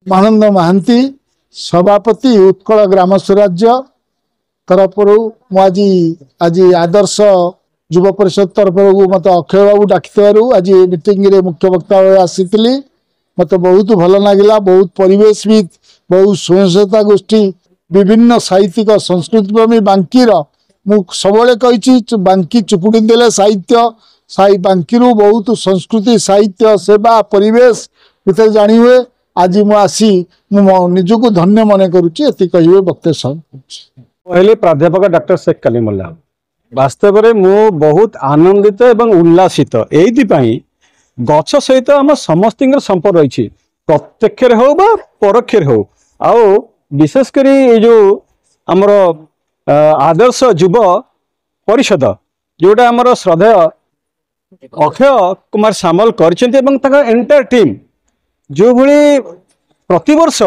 महानंद महांती सभापति उत्कल ग्राम स्वराज्य तरफ आज आज आदर्श युव परिषद तरफ मत अक्षय बाबू डाकी आज मीटिंग रे मुख्य वक्ता आसी मत बहुत भल लगे। बहुत परिवेशविद बहुत स्वयंसहायता गोष्ठी विभिन्न साहित्यिक संस्कृति प्रेमी बांकीर मुझे कही बांकी चुपुड़ी देले साहित्य बांकी बहुत संस्कृति साहित्य सेवा परिवेश भीतर जानी हुए। आज मुझी निजक धन्य मन करुच्ची कहे वक्तव्य पहले प्राध्यापक डॉक्टर शेख कालीमुल्ला वास्तव में मु बहुत आनंदित एवं उल्लासित एइथिपाई गछ सहित आम समस्त संपर्क रही प्रत्यक्ष हो बा परोक्ष हो आओ विशेषकर ये जो आमर आदर्श युव परिषद जोटा आमर श्रद्धेय अक्षय कुमार सामल कर टीम जो भली प्रतिवर्ष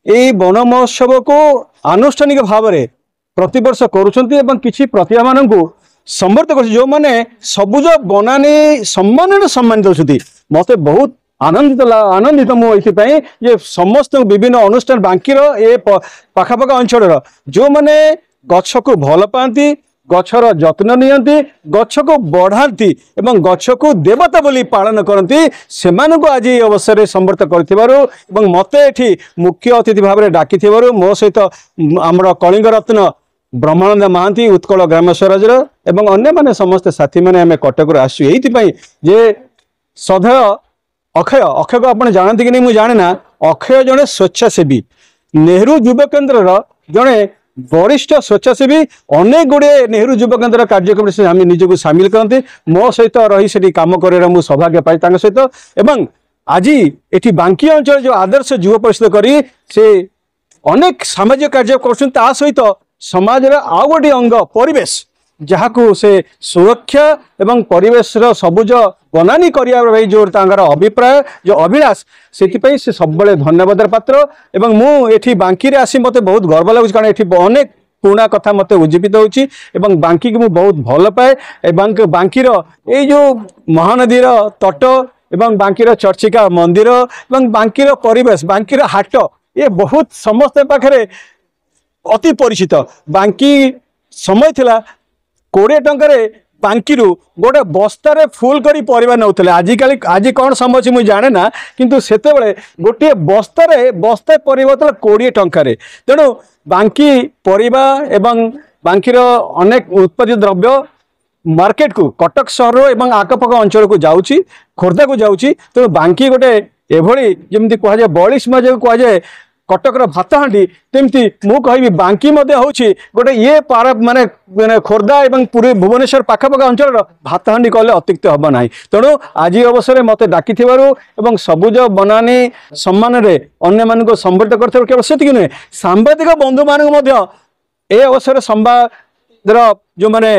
ये वन महोत्सव को आनुष्ठानिक भाव में प्रतिवर्ष करुँच किसी प्रतिभा मान समर्थ कर जो मैंने सबुज बनानी सम्मान सम्मानित होती मत बहुत आनंदित मुझे ये समस्त विभिन्न अनुष्ठान बांकीर ए पाखापाख अंचल जो मैंने गछ को भल पाती गछर जत्न नियंती गछ को बढ़ाती एवं गछ को देवता बोली पालन करती से आज ये अवसर में समर्थ कर मत एठी मुख्य अतिथि भाव में डाकी मो सहित आमर कलिंग रत्न ब्रह्मानंद महांती उत्कल ग्राम स्वराज एवं अन्य माने समस्त साथी मैंने आम कटक आसु ये सदैव अक्षय अक्षय को आप जानते कि नहीं मुझे जाने ना अक्षय जड़े स्वेच्छासेवी नेहरू युव केन्द्र जड़े वरिष्ठ स्वेच्छासेवी अनेक गुड़े नेहरू युव केन्द्र कार्यक्रम से आम निजक सामिल करते मो सहित रही कम कर सौभाग्य पाई सहित एवं आज ये बांकी अंचल जो आदर्श युव परिषद करी से अनेक सामाजिक कार्य कर सहित समाज आउ गोटे अंग परिवेश जहाँ को से सुरक्षा एवं परिवेश सबुज बनानी करिया जो अभिप्राय जो अभिलाष से सब धन्यवाद पात्र एवं मुझे बांकी रे आसी मत बहुत गर्व लगुच कारण ये अनेक पुराना कथा मत उज्जीवित होची एवं बांकी को बहुत भल पाए एवं बांकीर ये जो महानदीर तट एवं बांकीर चर्चिका मंदिर एवं बांकीर परिवेश बांकीर हाट ये बहुत समस्त पाखे अति परिचित बांकी समय थिला 20 टंकार बांकी गोटे बस्तार फुल करी परिवार नौते आजिकल आज कौन समय मुझे जाने ना किंतु सेते गोटे बस्ता परिवर्तन 20 टंकार तेणु बांकी परिवा एवं बांकीर अनेक उत्पादित द्रव्य मार्केट को कटक सहर एवं आखपाख अंचल को जाऊँगी खोर्धा को जाऊँगी तेणु बांकी गोटे एभली जमी कहुए बयालीस मजा कहुए कटकर भात हाँडी तमती मु कहि बांकी गोटे ये पार माने खोर्धा एवं पूरी भुवनेश्वर पाखापाख अंचल भात हाँडी कहले अत्युक्त हम ना तेणु आज अवसर में मत डाकी एवं सबुज बनानी सम्मान अन्य मान संबर्धित कर केवल से नुहे सांबादिक बंधु मान ए अवसर संवाद जो माने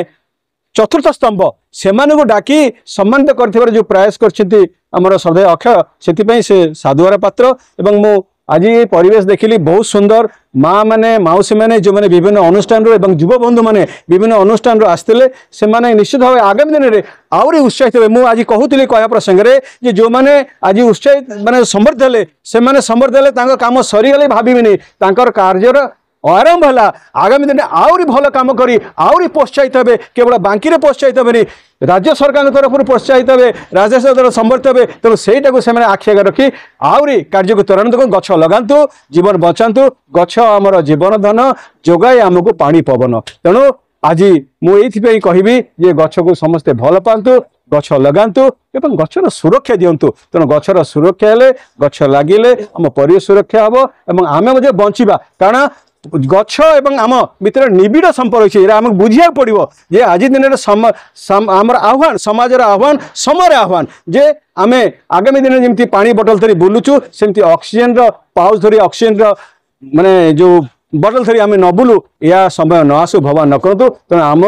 चतुर्थ स्तंभ से डाकी सम्मानित कर जो प्रयास कर श्रद्धेय अक्षय से साधुवार पात्र एवं मु आज ये परिवेश देखिली बहुत सुंदर माँ मैंने मौसी मैंने जो मैंने विभिन्न अनुष्ठान युव बंधु मैंने विभिन्न अनुष्ठान आसते से निश्चित भाव आगामी दिन में आहरी उत्साहित हुए मुझे आज कहूली कह प्रसंग में जो मैंने आज उत्साहित माने समर्थ हेले से समर्थ हेले काम सरीगले भाविनी कार्यर आरंभ है आगामी दिन आहरी भल कम करी आहरी प्रोत्साहित हे केवल बांकी प्रोत्साहित हे राज्य सरकार तरफ प्रोत्साहित हे राज्य सरकार समर्थ हे तेणु से आखि आगे रखी आहरी कार्य को त्वरान्वित कर गछ लगातु जीवन बचातु गछ आमर जीवन धन जोगाए आमको पानी पवन तेणु आज मुझे कहबी जे गछ को समस्ते भल पातु गछ लगातु एवं गछर सुरक्षा दिंतु तेणु गछर सुरक्षा हेले गछ लगिले आम परिवेश सुरक्षा हम एवं आम बंचा कारण गछ एवं आम भितर निबिड़ संपर्क अच्छे आम बुझा पड़ो जे आज दिन आमर आह्वान समाजर आह्वान समय आह्वान जे आम आगामी दिन जमी पानी बोतल धरी बुलुचु सेमती ऑक्सीजन पाउच धरी ऑक्सीजन माने जो बोतल धरी आम न बुलू या समय न आसू भगवान न करूँ तेणु आम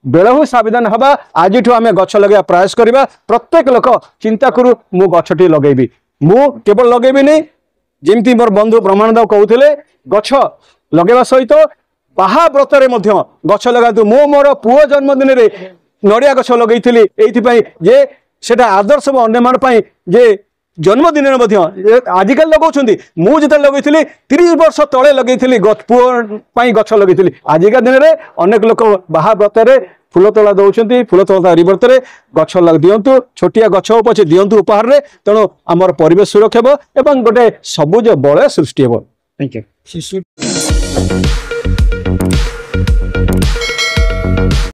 बेलू सावधान हवा आज आम गछ लगे प्रयास करवा प्रत्येक लोक चिंता करूँ मु गछटी लगेबी मु केवल लगेबी नहीं जमी मोर बंधु ब्रह्मानंद कहते गछ लगेवा सहित बाहा व्रतरे गछ लगातु मो मोर पुओ जन्मदिन में नड़िया गछ लगे ये जे सेटा आदर्श अन्य मान जे जन्मदिन आजिकल लगाउछन्ती मु जते लगैथिली 30 वर्ष तळे लगैथिली पुओ गछ लगैथिली आजिका दिन रे अनेक लोक बाहा व्रतरे फूल तोला दौरान फूल तोला रिवर्तरे गछ दिंतु छोटिया गछ पछे दिंतु उपहार रे तेणु आमर परिवेश सुरक्षा एवं गोटे सबुज बलय सृष्टि हे। Thank you.